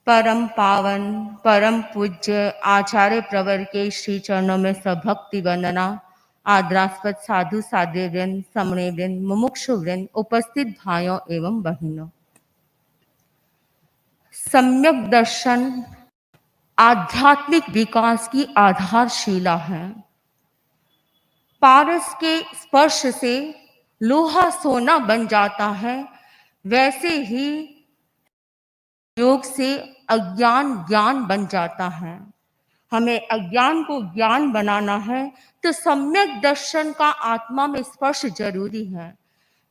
परम पावन परम पूज्य आचार्य प्रवर के श्री चरणों में सभक्ति वंदना। आदरास्पद साधु साध्यवृंद, समणेवृंद, मुमुक्षुवृंद, उपस्थित भाइयों एवं बहनों, सम्यक दर्शन आध्यात्मिक विकास की आधारशिला है। पारस के स्पर्श से लोहा सोना बन जाता है, वैसे ही योग से अज्ञान ज्ञान बन जाता है। हमें अज्ञान को ज्ञान बनाना है तो सम्यक दर्शन का आत्मा में स्पर्श जरूरी है।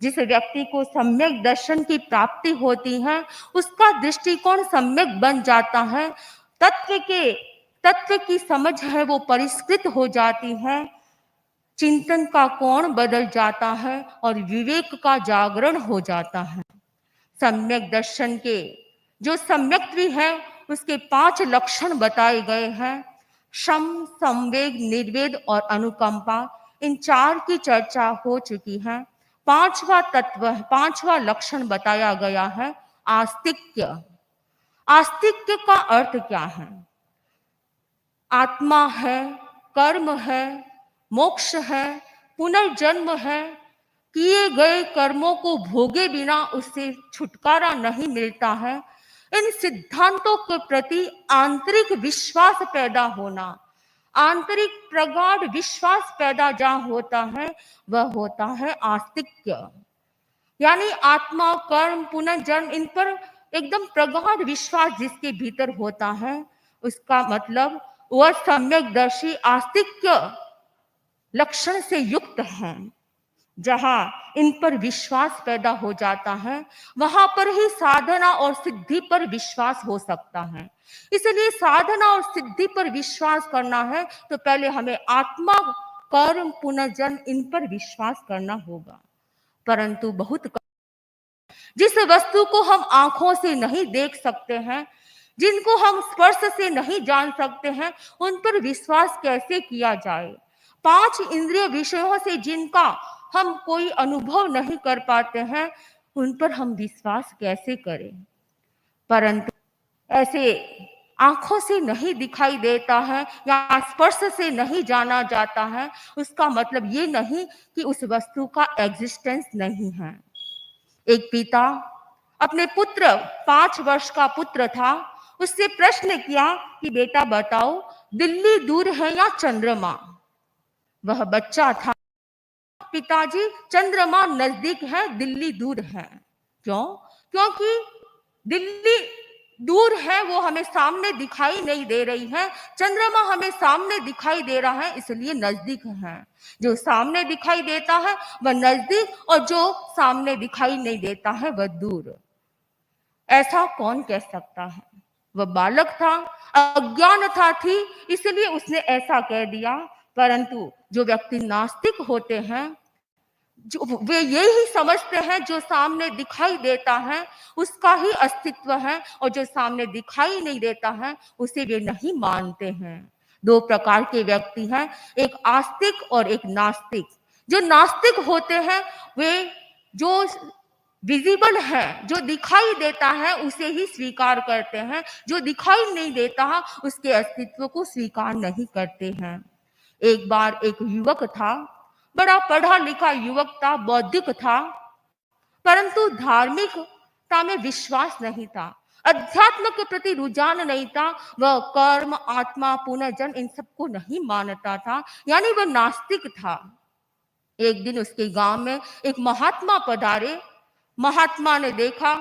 जिस व्यक्ति को सम्यक दर्शन की प्राप्ति होती है, उसका दृष्टिकोण सम्यक बन जाता है। तत्व की समझ है वो परिष्कृत हो जाती है, चिंतन का कोण बदल जाता है और विवेक का जागरण हो जाता है। सम्यक दर्शन के जो सम्यक्त्व है उसके 5 लक्षण बताए गए हैं। शम, संवेग, निर्वेद और अनुकंपा, इन 4 की चर्चा हो चुकी है। 5वां लक्षण बताया गया है आस्तिक्य। आस्तिक्य का अर्थ क्या है? आत्मा है, कर्म है, मोक्ष है, पुनर्जन्म है। किए गए कर्मों को भोगे बिना उससे छुटकारा नहीं मिलता है। इन सिद्धांतों के प्रति आंतरिक विश्वास पैदा होना, आंतरिक प्रगाढ़ विश्वास पैदा जहां होता है वह होता है आस्तिक्य। यानी आत्मा, कर्म, पुनर्जन्म, इन पर एकदम प्रगाढ़ विश्वास जिसके भीतर होता है, उसका मतलब वह सम्यकदर्शी आस्तिक्य लक्षण से युक्त है। जहां इन पर विश्वास पैदा हो जाता है, वहां पर ही साधना और सिद्धि पर विश्वास हो सकता है। इसलिए साधना और सिद्धि पर विश्वास करना है तो पहले हमें आत्मा, कर्म, पुनर्जन्म, इन पर विश्वास करना होगा। परंतु जिस वस्तु को हम आंखों से नहीं देख सकते हैं, जिनको हम स्पर्श से नहीं जान सकते हैं, उन पर विश्वास कैसे किया जाए? 5 इंद्रिय विषयों से जिनका हम कोई अनुभव नहीं कर पाते हैं, उन पर हम विश्वास कैसे करें? परंतु ऐसे आंखों से नहीं दिखाई देता है या स्पर्श से नहीं जाना जाता है, उसका मतलब ये नहीं कि उस वस्तु का एग्जिस्टेंस नहीं है। एक पिता अपने पुत्र, 5 वर्ष का पुत्र था, उससे प्रश्न किया कि बेटा बताओ, दिल्ली दूर है या चंद्रमा? वह बच्चा था, पिताजी चंद्रमा नजदीक है, दिल्ली दूर है। क्यों? क्योंकि दिल्ली दूर है, वो हमें सामने दिखाई नहीं दे रही है। चंद्रमा हमें सामने दिखाई दे रहा है, इसलिए नजदीक है। जो सामने दिखाई देता है वह नजदीक, और जो सामने दिखाई नहीं देता है वह दूर। ऐसा कौन कह सकता है? वह बालक था, अज्ञानता थी, इसलिए उसने ऐसा कह दिया। परंतु जो व्यक्ति नास्तिक होते हैं, जो वे यही समझते हैं जो सामने दिखाई देता है उसका ही अस्तित्व है, और जो सामने दिखाई नहीं देता है उसे वे नहीं मानते हैं। 2 प्रकार के व्यक्ति हैं, एक आस्तिक और एक नास्तिक। जो नास्तिक होते हैं वे जो विजिबल है, जो दिखाई देता है उसे ही स्वीकार करते हैं, जो दिखाई नहीं देता है उसके अस्तित्व को स्वीकार नहीं करते हैं। एक बार एक युवक था, बड़ा पढ़ा लिखा युवक था, बौद्धिक था, परंतु धार्मिकता में विश्वास नहीं था, अध्यात्म के प्रति रुझान नहीं था। वह कर्म, आत्मा, पुनर्जन्म, इन सबको नहीं मानता था, यानी वह नास्तिक था। एक दिन उसके गांव में एक महात्मा पधारे। महात्मा ने देखा,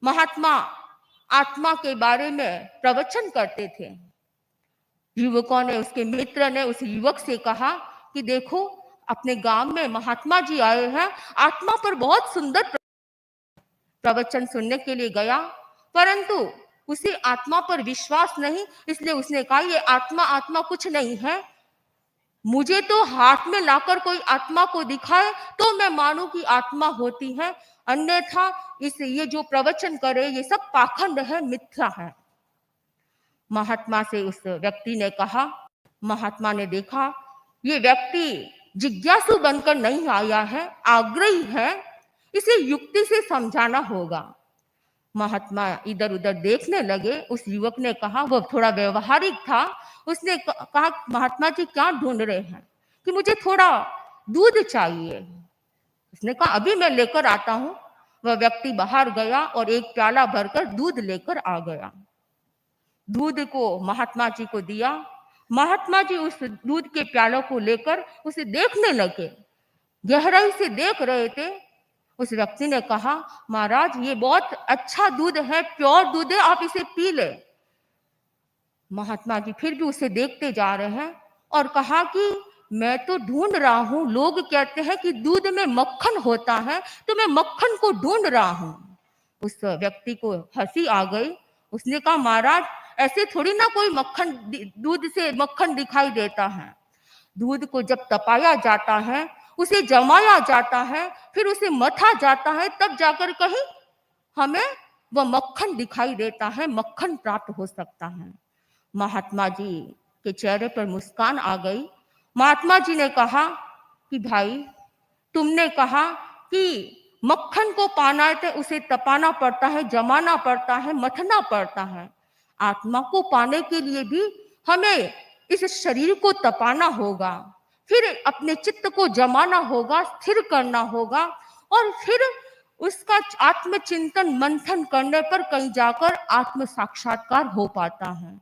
महात्मा आत्मा के बारे में प्रवचन करते थे। युवकों ने, उसके मित्र ने उस युवक से कहा कि देखो, अपने गांव में महात्मा जी आए हैं, आत्मा पर बहुत सुंदर प्रवचन सुनने के लिए गया, परंतु उसे आत्मा पर विश्वास नहीं, इसलिए उसने कहा ये आत्मा आत्मा कुछ नहीं है। मुझे तो हाथ में लाकर कोई आत्मा को दिखाए तो मैं मानूं कि आत्मा होती है, अन्यथा ये जो प्रवचन करे ये सब पाखंड है, मिथ्या है। महात्मा से उस व्यक्ति ने कहा, महात्मा ने देखा ये व्यक्ति जिज्ञासु बनकर नहीं आया है, आग्रही है, इसे युक्ति से समझाना होगा। महात्मा इधर उधर देखने लगे। उस युवक ने कहा, वो थोड़ा व्यवहारिक था, उसने कहा, महात्मा जी क्या ढूंढ रहे हैं? कि मुझे थोड़ा दूध चाहिए। उसने कहा, अभी मैं लेकर आता हूं। वह व्यक्ति बाहर गया और एक प्याला भरकर दूध लेकर आ गया। दूध को महात्मा जी को दिया। महात्मा जी उस दूध के प्यालों को लेकर उसे देखने लगे, गहराई से देख रहे थे। उस व्यक्ति ने कहा, महाराज ये बहुत अच्छा दूध है, प्योर दूध है, आप इसे पी ले। महात्मा जी फिर भी उसे देखते जा रहे हैं और कहा कि मैं तो ढूंढ रहा हूं, लोग कहते हैं कि दूध में मक्खन होता है, तो मैं मक्खन को ढूंढ रहा हूं। उस व्यक्ति को हंसी आ गई। उसने कहा, महाराज ऐसे थोड़ी ना कोई मक्खन, दूध से मक्खन दिखाई देता है। दूध को जब तपाया जाता है, उसे जमाया जाता है, फिर उसे मथा जाता है, तब जाकर कहीं हमें वह मक्खन दिखाई देता है, मक्खन प्राप्त हो सकता है। महात्मा जी के चेहरे पर मुस्कान आ गई। महात्मा जी ने कहा कि भाई, तुमने कहा कि मक्खन को पाना है तो उसे तपाना पड़ता है, जमाना पड़ता है, मथना पड़ता है। आत्मा को पाने के लिए भी हमें इस शरीर को तपाना होगा, फिर अपने चित्त को जमाना होगा, स्थिर करना होगा, और फिर उसका आत्मचिंतन मंथन करने पर कहीं जाकर आत्म साक्षात्कार हो पाता है।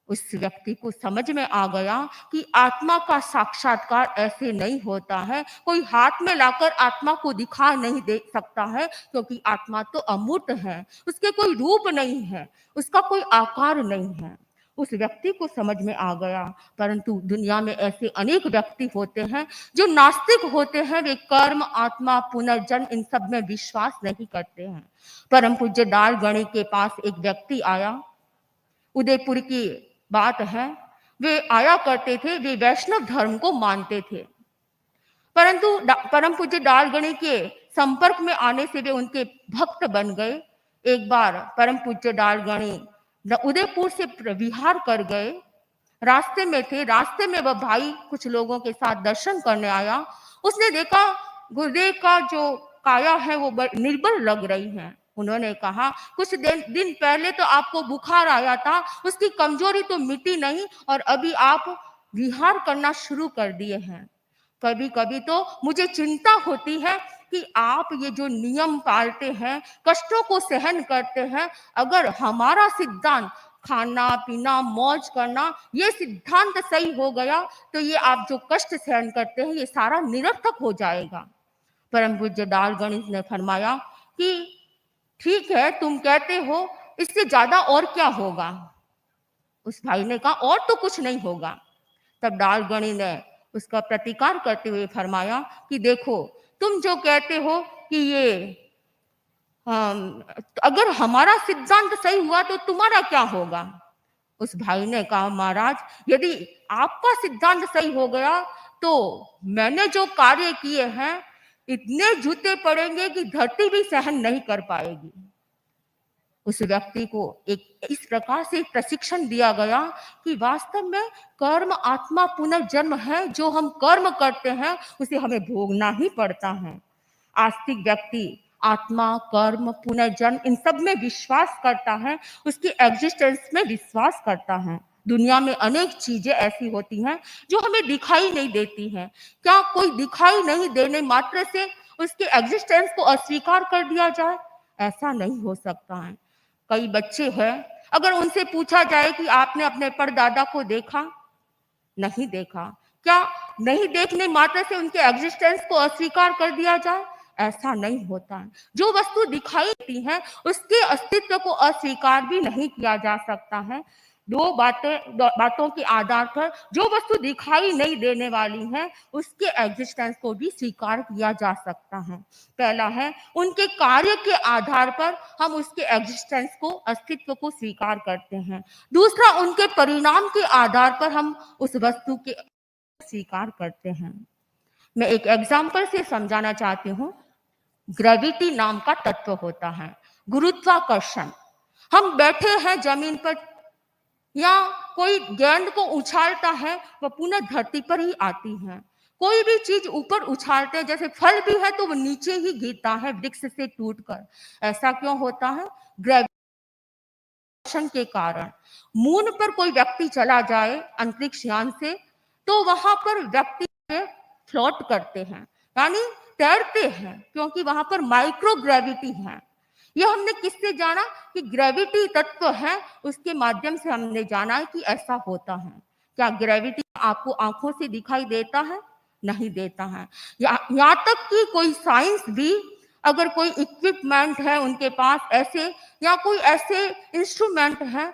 उस व्यक्ति को समझ में आ गया कि आत्मा का साक्षात्कार ऐसे नहीं होता है। कोई हाथ में लाकर आत्मा को दिखा नहीं दे सकता है, क्योंकि आत्मा तो अमूर्त है, उसके कोई रूप नहीं है, उसका कोई आकार नहीं है। उस व्यक्ति को समझ में आ गया। परंतु दुनिया में ऐसे अनेक व्यक्ति होते हैं जो नास्तिक होते हैं। वे कर्म, आत्मा, पुनर्जन्म इन सब में विश्वास नहीं करते हैं। परम पूज्य डालगणी के पास एक व्यक्ति आया। उदयपुर की बात है, वे आया करते थे, वे वैष्णव धर्म को मानते थे। परंतु परम पूज्य डालगणी के संपर्क में आने से वे उनके भक्त बन गए। एक बार परम पूज्य डालगणी उदयपुर से विहार कर गए। रास्ते में थे, रास्ते में वह भाई कुछ लोगों के साथ दर्शन करने आया। उसने देखा गुरुदेव का जो काया है वो निर्बल लग रही है। उन्होंने कहा, कुछ दिन पहले तो आपको बुखार आया था, उसकी कमजोरी तो मिटी नहीं, और अभी आप विहार करना शुरू कर दिए हैं। कभी कभी तो मुझे चिंता होती है कि आप ये जो नियम पालते हैं, कष्टों को सहन करते हैं, अगर हमारा सिद्धांत खाना पीना मौज करना ये सिद्धांत सही हो गया तो ये आप जो कष्ट सहन करते हैं ये सारा निरर्थक हो जाएगा। परम पूज्य डालगणी ने फरमाया कि ठीक है, तुम कहते हो, इससे ज्यादा और क्या होगा? उस भाई ने कहा, और तो कुछ नहीं होगा। तब डालगणी ने उसका प्रतिकार करते हुए फरमाया कि देखो, तुम जो कहते हो कि ये अगर हमारा सिद्धांत सही हुआ तो तुम्हारा क्या होगा? उस भाई ने कहा, महाराज यदि आपका सिद्धांत सही हो गया तो मैंने जो कार्य किए हैं इतने जूते पड़ेंगे कि धरती भी सहन नहीं कर पाएगी। उस व्यक्ति को एक इस प्रकार से प्रशिक्षण दिया गया कि वास्तव में कर्म आत्मा पुनर्जन्म है। जो हम कर्म करते हैं उसे हमें भोगना ही पड़ता है। आस्तिक व्यक्ति आत्मा, कर्म, पुनर्जन्म इन सब में विश्वास करता है, उसकी एग्जिस्टेंस में विश्वास करता है। दुनिया में अनेक चीजें ऐसी होती हैं जो हमें दिखाई नहीं देती हैं। क्या कोई दिखाई नहीं देने मात्र से उसके एग्जिस्टेंस को अस्वीकार कर दिया जाए? ऐसा नहीं हो सकता है। कई बच्चे हैं, अगर उनसे पूछा जाए कि आपने अपने परदादा को देखा? नहीं देखा। क्या नहीं देखने मात्र से उनके एग्जिस्टेंस को अस्वीकार कर दिया जाए? ऐसा नहीं होता है। जो वस्तु दिखाई देती है उसके अस्तित्व को अस्वीकार भी नहीं किया जा सकता है। दो बातों के आधार पर जो वस्तु दिखाई नहीं देने वाली है उसके एग्जिस्टेंस को भी स्वीकार किया जा सकता है। पहला है, उनके कार्य के आधार पर हम उसके एग्जिस्टेंस को, अस्तित्व को स्वीकार करते हैं। दूसरा, उनके परिणाम के आधार पर हम उस वस्तु के स्वीकार करते हैं। मैं एक एग्जाम्पल से समझाना चाहती हूँ। ग्रेविटी नाम का तत्व होता है, गुरुत्वाकर्षण। हम बैठे हैं जमीन पर या कोई गेंद को उछालता है, वह पुनः धरती पर ही आती है। कोई भी चीज ऊपर उछालते हैं, जैसे फल भी है तो वो नीचे ही गिरता है वृक्ष से टूटकर। ऐसा क्यों होता है? ग्रेविटेशन के कारण। मून पर कोई व्यक्ति चला जाए अंतरिक्ष यान से, तो वहां पर व्यक्ति फ्लोट करते हैं, यानी तैरते हैं, क्योंकि वहां पर माइक्रो ग्रेविटी है। यह हमने किससे जाना? कि ग्रेविटी तत्व है, उसके माध्यम से हमने जाना है कि ऐसा होता है। क्या ग्रेविटी आपको आंखों से दिखाई देता है? नहीं देता है। यहाँ तक कि कोई साइंस भी, अगर कोई इक्विपमेंट है उनके पास ऐसे, या कोई ऐसे इंस्ट्रूमेंट है,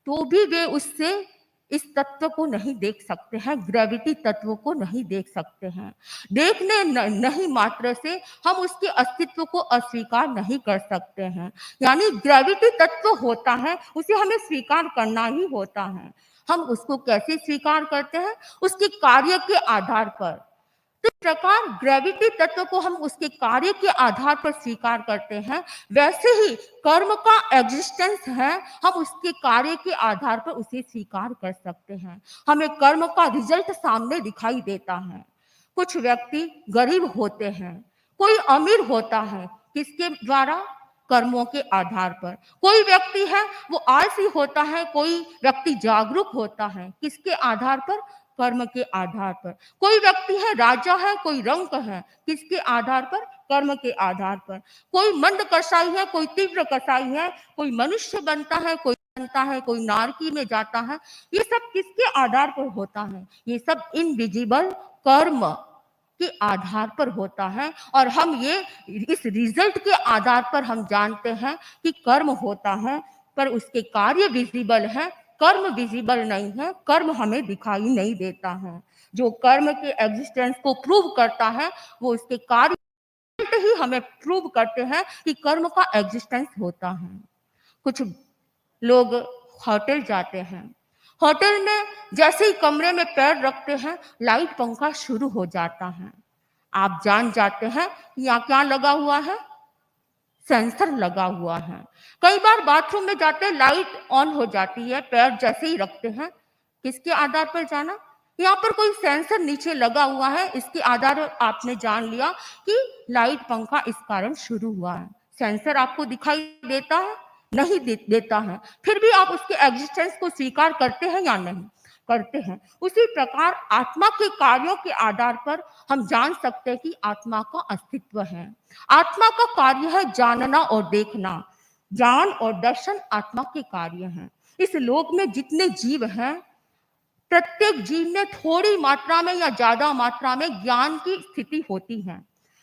तो भी वे उससे इस तत्व को नहीं देख सकते हैं, ग्रेविटी तत्व को नहीं देख सकते हैं। देखने नहीं मात्र से हम उसके अस्तित्व को अस्वीकार नहीं कर सकते हैं। यानी ग्रेविटी तत्व होता है, उसे हमें स्वीकार करना ही होता है। हम उसको कैसे स्वीकार करते हैं? उसके कार्य के आधार पर। तो इस प्रकार ग्रेविटी तत्व को हम उसके कार्य के आधार पर स्वीकार करते हैं, वैसे ही कर्म का एग्जिस्टेंस है, हम उसके कार्य के आधार पर उसे स्वीकार कर सकते हैं। हमें कर्म का रिजल्ट सामने दिखाई देता है। कुछ व्यक्ति गरीब होते हैं, कोई अमीर होता है, किसके द्वारा? कर्मों के आधार पर। कोई व्यक्ति है वो आलसी होता है, कोई व्यक्ति जागरूक होता है, किसके आधार पर? कर्म के आधार पर। कोई व्यक्ति है राजा है, कोई रंक है, किसके आधार पर? कर्म के आधार पर। कोई मंद कसाई है, कोई तीव्र कसाई है, कोई मनुष्य बनता है, कोई बनता है, कोई नारकी में जाता है। ये सब किसके आधार पर होता है? ये सब इनविजिबल कर्म के आधार पर होता है। और हम ये इस रिजल्ट के आधार पर हम जानते हैं कि कर्म होता है, पर उसके कार्य विजिबल है, कर्म विजिबल नहीं है, कर्म हमें दिखाई नहीं देता है। जो कर्म के एग्जिस्टेंस को प्रूव करता है, वो उसके कार्य ही हमें प्रूव करते हैं कि कर्म का एग्जिस्टेंस होता है। कुछ लोग होटल जाते हैं, होटल में जैसे ही कमरे में पैर रखते हैं, लाइट पंखा शुरू हो जाता है। आप जान जाते हैं कि यहाँ क्या लगा हुआ है? सेंसर लगा हुआ है। कई बार बाथरूम में जाते हैं, लाइट ऑन हो जाती है, पैर जैसे ही रखते हैं, किसके आधार पर जाना? यहाँ पर कोई सेंसर नीचे लगा हुआ है, इसके आधार पर आपने जान लिया कि लाइट पंखा इस कारण शुरू हुआ है। सेंसर आपको दिखाई देता है? नहीं देता है, फिर भी आप उसके एग्जिस्टेंस को स्वीकार करते हैं या नहीं? करते हैं। उसी प्रकार आत्मा के कार्यों के आधार पर हम जान सकते हैं कि आत्मा का अस्तित्व है। आत्मा का कार्य है जानना और देखना। ज्ञान और दर्शन आत्मा के कार्य हैं। इस लोक में जितने जीव हैं, प्रत्येक जीव में थोड़ी मात्रा में या ज्यादा मात्रा में ज्ञान की स्थिति होती है।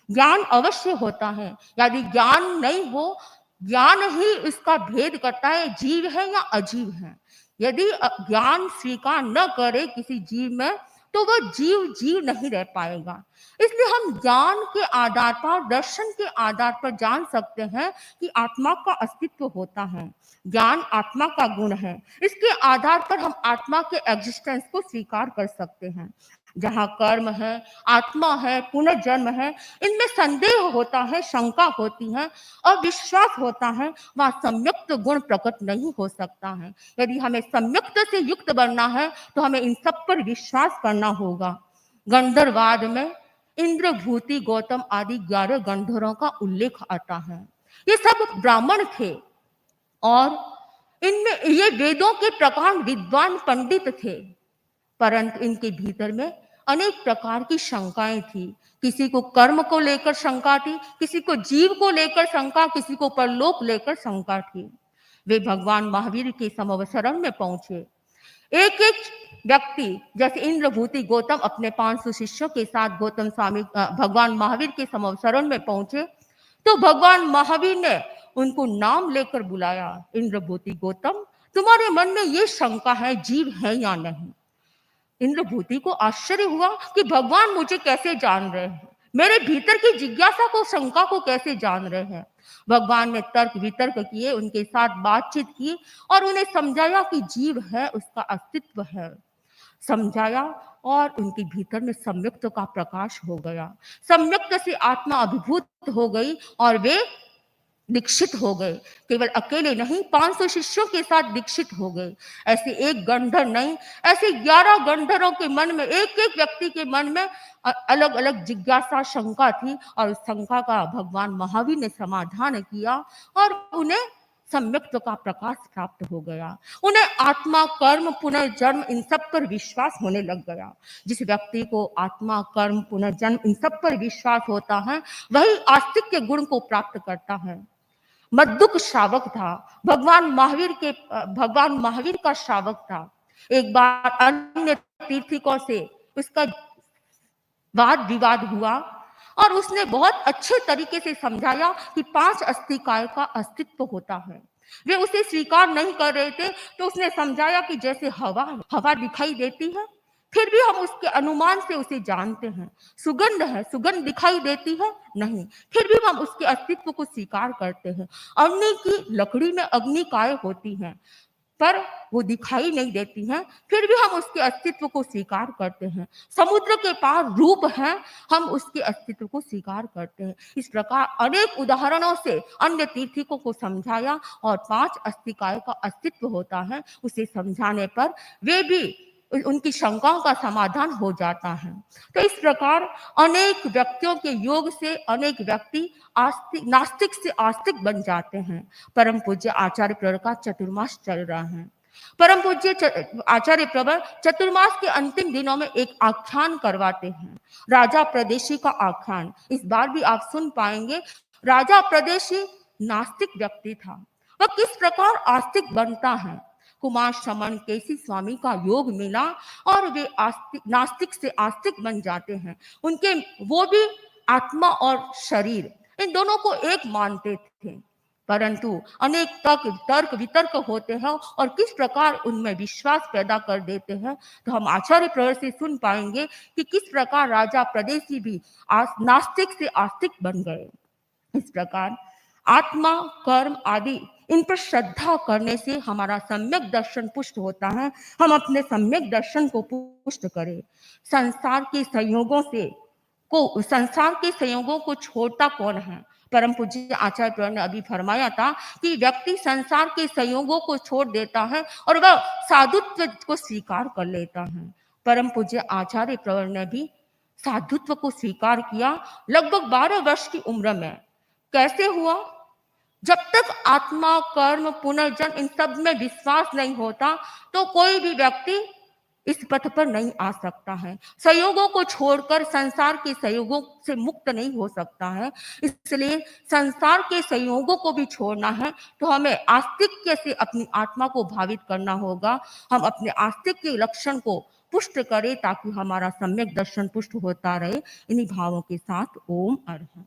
ज्ञान अवश्य होता है। यदि ज्ञान नहीं हो, ज्ञान ही उसका भेद करता है जीव है या अजीव है। यदि ज्ञान स्वीकार न करे किसी जीव में, तो वह जीव नहीं रह पाएगा। इसलिए हम ज्ञान के आधार पर, दर्शन के आधार पर जान सकते हैं कि आत्मा का अस्तित्व होता है। ज्ञान आत्मा का गुण है, इसके आधार पर हम आत्मा के एग्जिस्टेंस को स्वीकार कर सकते हैं। जहाँ कर्म है, आत्मा है, पुनर्जन्म है, इनमें संदेह होता है, शंका होती है और विश्वास होता है, वहाँ संयुक्त गुण प्रकट नहीं हो सकता है। यदि हमें संयुक्त से युक्त बनना है तो हमें इन सब पर विश्वास करना होगा। गंधर्ववाद में इंद्र, भूति, गौतम आदि 11 गंधर्वों का उल्लेख आता है। ये सब ब्राह्मण थे और इनमें ये वेदों के प्रकांड विद्वान पंडित थे, परंतु इनके भीतर में अनेक प्रकार की शंकाएं थी। किसी को कर्म को लेकर शंका थी, किसी को जीव को लेकर शंका, किसी को परलोक लेकर शंका थी। वे भगवान महावीर के समवसरण में पहुंचे। एक एक व्यक्ति, जैसे इंद्र, भूति, गौतम अपने 500 शिष्यों के साथ गौतम स्वामी भगवान महावीर के समवसरण में पहुंचे, तो भगवान महावीर ने उनको नाम लेकर बुलाया। इंद्र, भूति, गौतम, तुम्हारे मन में ये शंका है जीव है या नहीं? इंद्र भूति को आश्चर्य हुआ कि भगवान मुझे कैसे जान रहे हैं, मेरे भीतर की जिज्ञासा को, शंका को कैसे जान रहे हैं। भगवान ने तर्क वितर्क किए, उनके साथ बातचीत की और उन्हें समझाया कि जीव है, उसका अस्तित्व है। समझाया और उनके भीतर में सम्यक्त का प्रकाश हो गया। सम्यक्त से आत्मा अभिभूत हो गई और वे दीक्षित हो गए। केवल अकेले नहीं, 500 शिष्यों के साथ दीक्षित हो गए। ऐसे एक गंधर नहीं, ऐसे 11 गंधरों के मन में, एक एक व्यक्ति के मन में अलग अलग जिज्ञासा, शंका थी, और उस शंका का भगवान महावीर ने समाधान किया और उन्हें सम्यक्त्व का प्रकाश प्राप्त हो गया। उन्हें आत्मा, कर्म, पुनर्जन्म इन सब पर विश्वास होने लग गया। जिस व्यक्ति को आत्मा, कर्म, पुनर्जन्म इन सब पर विश्वास होता है, वही आस्तिक के गुण को प्राप्त करता है। मद्दुक श्रावक था, भगवान महावीर का श्रावक था। एक बार अन्य तीर्थिकों से उसका वाद विवाद हुआ और उसने बहुत अच्छे तरीके से समझाया कि 5 अस्थिकाय का अस्तित्व होता है। वे उसे स्वीकार नहीं कर रहे थे, तो उसने समझाया कि जैसे हवा दिखाई देती है, फिर भी हम उसके अनुमान से उसे जानते हैं। सुगंध है, सुगंध दिखाई देती है नहीं, फिर भी हम उसके अस्तित्व को स्वीकार करते हैं। अग्नि की लकड़ी में अग्निकाय होती हैं, पर वो दिखाई नहीं देती हैं, फिर भी हम उसके अस्तित्व को स्वीकार करते हैं। समुद्र के पार रूप है, हम उसके अस्तित्व को स्वीकार करते हैं। इस प्रकार अनेक उदाहरणों से अन्य तीर्थिकों को समझाया और 5 अस्थिकाय का अस्तित्व होता है, उसे समझाने पर वे भी उनकी शंकाओं का समाधान हो जाता है। तो इस प्रकार अनेक व्यक्तियों के योग से अनेक व्यक्ति नास्तिक से आस्तिक बन जाते हैं। परम पूज्य आचार्य प्रवर का चतुर्मास चल रहा है। परम पूज्य आचार्य प्रवर चतुर्मास के अंतिम दिनों में एक आख्यान करवाते हैं, राजा प्रदेशी का आख्यान। इस बार भी आप सुन पाएंगे। राजा प्रदेशी नास्तिक व्यक्ति था, वह किस प्रकार आस्तिक बनता है। कुमार शमन केसी स्वामी का योग मिला और वे नास्तिक से आस्तिक बन जाते हैं। उनके वो भी आत्मा और शरीर इन दोनों को एक मानते थे, परंतु अनेक तर्क वितर्क होते हैं और किस प्रकार उनमें विश्वास पैदा कर देते हैं। तो हम आचार्य प्रवर से सुन पाएंगे कि किस प्रकार राजा प्रदेशी भी नास्तिक से आस्तिक बन गए। इस प्रकार आत्मा, कर्म आदि इन पर श्रद्धा करने से हमारा सम्यक दर्शन पुष्ट होता है। हम अपने सम्यक दर्शन को पुष्ट करें। संसार के संयोगों को छोड़ता कौन है। परम पूज्य आचार्य प्रवर ने अभी फरमाया था कि व्यक्ति संसार के संयोगों को छोड़ देता है और वह साधुत्व को स्वीकार कर लेता है। परम पूज्य आचार्य प्रवर ने भी साधुत्व को स्वीकार किया लगभग 12 वर्ष की उम्र में। कैसे हुआ? जब तक आत्मा, कर्म, पुनर्जन्म इन सब में विश्वास नहीं होता, तो कोई भी व्यक्ति इस पथ पर नहीं आ सकता है। संयोगों को छोड़कर संसार के संयोगों से मुक्त नहीं हो सकता है। इसलिए संसार के संयोगों को भी छोड़ना है, तो हमें आस्तिक्य से अपनी आत्मा को भावित करना होगा। हम अपने आस्तिक के लक्षण को पुष्ट करें ताकि हमारा सम्यक दर्शन पुष्ट होता रहे। इन्हीं भावों के साथ ओम अरहत।